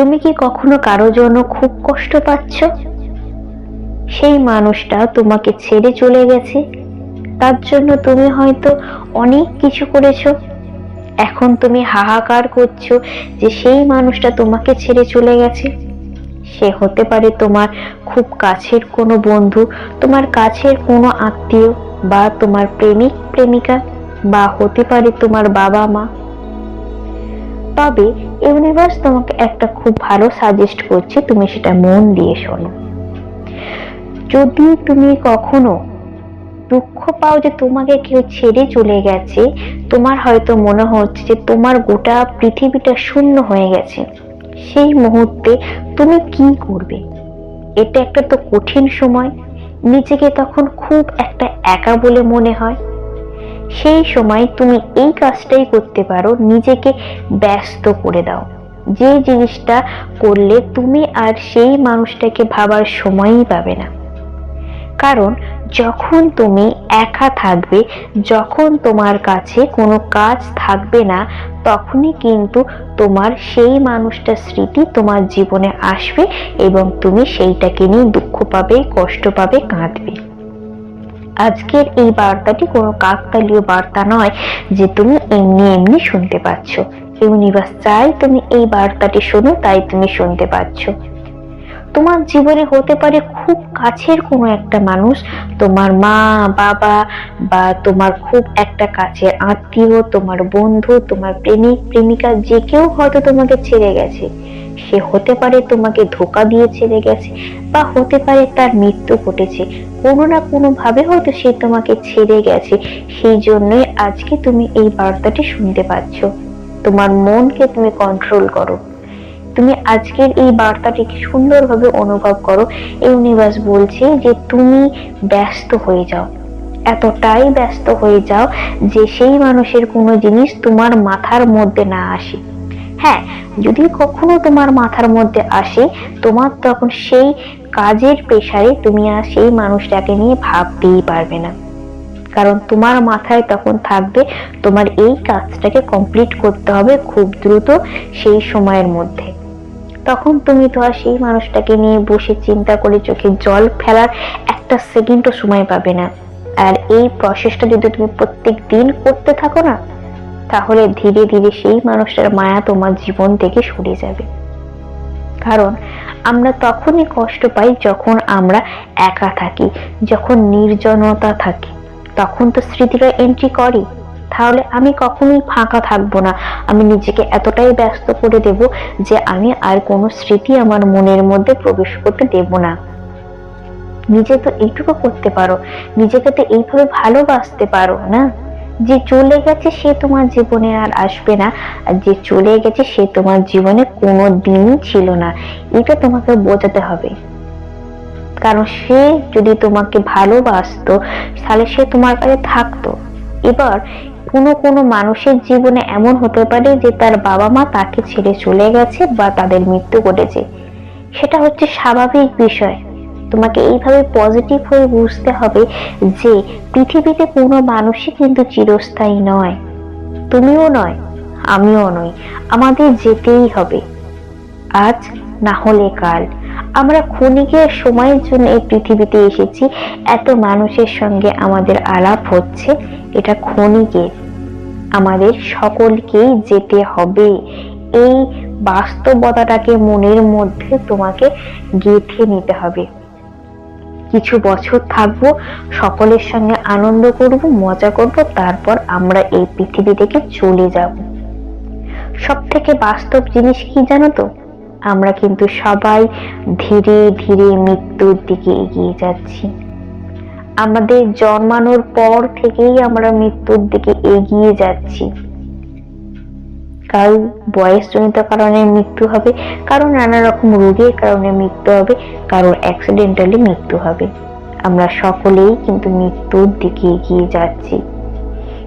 তুমি কি কখনো কারো জন্য খুব কষ্ট পাচ্ছ? সেই মানুষটা তোমাকে ছেড়ে চলে গেছে, তার জন্য তুমি হয়তো অনেক কিছু করেছো। এখন তুমি হাহাকার করছো যে সেই মানুষটা তোমাকে ছেড়ে চলে গেছে। সে হতে পারে তোমার খুব কাছের কোনো বন্ধু, তোমার কাছের কোনো আত্মীয়, বা তোমার প্রেমিক প্রেমিকা, বা হতে পারে তোমার বাবা মা। তবে ইউনিভার্স তোমাকে একটা খুব ভালো সাজেস্ট করছে, তুমি সেটা মন দিয়ে শোনো। যদি তুমি কখনো দুঃখ পাও যে তোমাকে কেউ ছেড়ে চলে গেছে, তোমার হয়তো মনে হচ্ছে যে তোমার গোটা পৃথিবীটা শূন্য হয়ে গেছে, সেই মুহূর্তে তুমি কি করবে? এটা একটা তো কঠিন সময়, নিজেকে তখন খুব একটা একা বলে মনে হয়। সেই সময় তুমি এই কাজটাই করতে পারো, নিজেকে ব্যস্ত করে দাও। যে জিনিসটা করলে তুমি আর সেই মানুষটাকে ভাবার সময়ই পাবে না। কারণ যখন তুমি একা থাকবে, যখন তোমার কাছে কোনো কাজ থাকবে না, তখনই কিন্তু তোমার সেই মানুষটার স্মৃতি তোমার জীবনে আসবে এবং তুমি সেইটাকে নিয়ে দুঃখ পাবে, কষ্ট পাবে, কাঁদবে। আজকের এই বার্তাটি কোনো কাকতালীয় বার্তা নয় যে তুমি এমনি এমনি শুনতে পাচ্ছ। ইউনিভার্স চাই তুমি এই বার্তাটি শোনো, তাই তুমি শুনতে পাচ্ছ। তোমার জীবনে হতে পারে খুব কাছের কোনো একটা মানুষ, তোমার মা, বাবা, বা তোমার খুব একটা কাছের আত্মীয়, তোমার বন্ধু, তোমার প্রেমিক প্রেমিকা, যে কেউ হয়তো তোমাকে ছেড়ে গেছে। সে হতে পারে তোমাকে ধোঁকা দিয়ে ছেড়ে গেছে, বা হতে পারে তার মৃত্যু ঘটেছে। কোনো না কোনো ভাবে হয়তো সে তোমাকে ছেড়ে গেছে, সেই জন্যই আজকে তুমি এই বার্তাটি শুনতে পাচ্ছ। তোমার মনকে তুমি কন্ট্রোল করো। তুমি আজকের এই বার্তাটিকে সুন্দরভাবে অনুভব করো। ইউনিভার্স বলছে যে তুমি ব্যস্ত হয়ে যাও, এতটাই ব্যস্ত হয়ে যাও যে সেই মানুষের কোনো জিনিস তোমার মাথার মধ্যে না আসে। হ্যাঁ, যদি কখনো তোমার মাথার মধ্যে আসে, তোমার তখন সেই কাজের পেশারে তুমি আর সেই মানুষটাকে নিয়ে ভাবতেই পারবে না। কারণ তোমার মাথায় তখন থাকবে তোমার এই কাজটাকে কমপ্লিট করতে হবে খুব দ্রুত, সেই সময়ের মধ্যে। তখন তুমি তো আর সেই মানুষটাকে নিয়ে বসে চিন্তা করে চোখে জল ফেলার একটা সেকেন্ডও সময় পাবে না। আর এই প্রসেসটা যদি তুমি প্রত্যেক দিন করতে থাকো না, তাহলে ধীরে ধীরে সেই মানুষটার মায়া তোমার জীবন থেকে সরে যাবে। কারণ আমরা তখনই কষ্ট পাই যখন আমরা একা থাকি, যখন নির্জনতা থাকে, তখন তো স্মৃতিরা এন্ট্রি করে। তাহলে আমি কখনোই ফাঁকা থাকবো না, আমি নিজেকে এতটাই ব্যস্ত করে দেব যে আমি আর কোনো স্মৃতি আমার মনের মধ্যে প্রবেশ করতে দেব না। নিজে তো এইটুকু করতে পারো, নিজেকে তো এইভাবে ভালোবাসতে পারো না যে চলে গেছে সে তোমার জীবনে আর আসবে না, আর যে চলে গেছে সে তোমার জীবনে কোনো দিনই ছিল না। এটা তোমাকে বোঝাতে হবে। কারণ সে যদি তোমাকে ভালোবাসতো, তাহলে সে তোমার কাছে থাকতো। এবার কোনো কোনো মানুষের জীবনে এমন হতে পারে যে তার বাবা মা তাকে ছেড়ে চলে গেছে বা তাদের মৃত্যু ঘটেছে, সেটা হচ্ছে স্বাভাবিক বিষয়। তোমাকে এইভাবে পজিটিভ হয়ে বুঝতে হবে যে পৃথিবীতে কোনো মানুষই কিন্তু চিরস্থায়ী নয়, তুমিও নয়, আমিও নই। আমাদের যেতেই হবে, আজ না হলে কাল। আমরা ক্ষণিকের সময়ের জন্য এই পৃথিবীতে এসেছি, এত মানুষের সঙ্গে আমাদের আলাপ হচ্ছে, এটা ক্ষণিকের। আমাদের সকলকেই যেতে হবে। এই বাস্তবতাটাকে মনের মধ্যে তোমাকে গেঁথে নিতে হবে। কিছু বছর থাকবো, সকলের সঙ্গে আনন্দ করব, মজা করব, তারপর আমরা এই পৃথিবী থেকে চলে যাব। সব থেকে বাস্তব জিনিস কি জানো তো? আমরা কিন্তু সবাই ধীরে ধীরে মৃত্যুর দিকে এগিয়ে যাচ্ছি। আমাদের জন্মানোর পর থেকেই আমরা মৃত্যুর দিকে এগিয়ে যাচ্ছি। কারো বয়সজনিত কারণে মৃত্যু হবে, কারো নানা রকম রোগের কারণে মৃত্যু হবে, কারো অ্যাক্সিডেন্টালি মৃত্যু হবে। আমরা সকলেই কিন্তু মৃত্যুর দিকে এগিয়ে যাচ্ছি।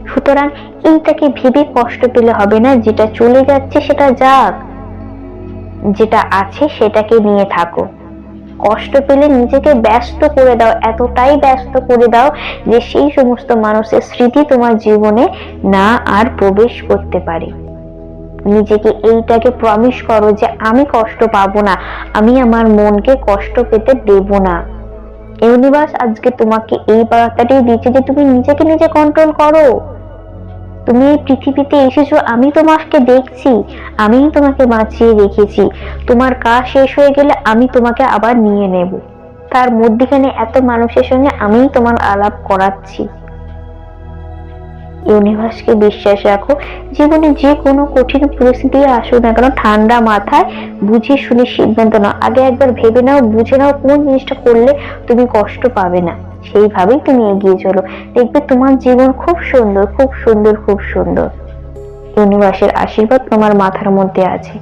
সুতরাং এইটাকে ভেবে কষ্ট পেলে হবে না। যেটা চলে যাচ্ছে সেটা যাক, যেটা আছে সেটাকে নিয়ে থাকো। কষ্ট পেলে নিজেকে ব্যস্ত করে দাও, এতটাই ব্যস্ত করে দাও যে সেই সমস্ত মানুষের স্মৃতি তোমার জীবনে না আর প্রবেশ করতে পারে। নিজেকে এইটাকে প্রমিস করো যে আমি কষ্ট পাবো না, আমি আমার মনকে কষ্ট পেতে দেব না। ইউনিভার্স আজকে তোমাকে এই বার্তাটাই দিচ্ছে যে তুমি নিজেকে নিজে কন্ট্রোল করো। তুমি এই পৃথিবীতে এসেছো, আমি তোমাকে দেখছি, আমি তোমাকে বাঁচিয়ে রেখেছি। তোমার কাজ শেষ হয়ে গেলে আমি তোমাকে আবার নিয়ে নেব। তার মধ্যখানে এত মানুষের সঙ্গে আমিই তোমার আলাপ করাচ্ছি। ইউনিভার্সকে বিশ্বাস রাখো। জীবনে যে কোনো কঠিন পরিস্থিতি আসুক না কেন, ঠান্ডা মাথায় বুঝে শুনে সিদ্ধান্ত নাও। আগে একবার ভেবে নাও, বুঝে নাও কোন জিনিসটা করলে তুমি কষ্ট পাবে না, সেইভাবেই তুমি এগিয়ে চলো। দেখবে তোমার জীবন খুব সুন্দর, খুব সুন্দর, খুব সুন্দর। ইউনিভার্সের আশীর্বাদ তোমার মাথার মধ্যে আছে।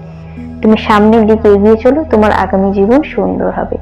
তুমি সামনের দিকে এগিয়ে চলো, তোমার আগামী জীবন সুন্দর হবে।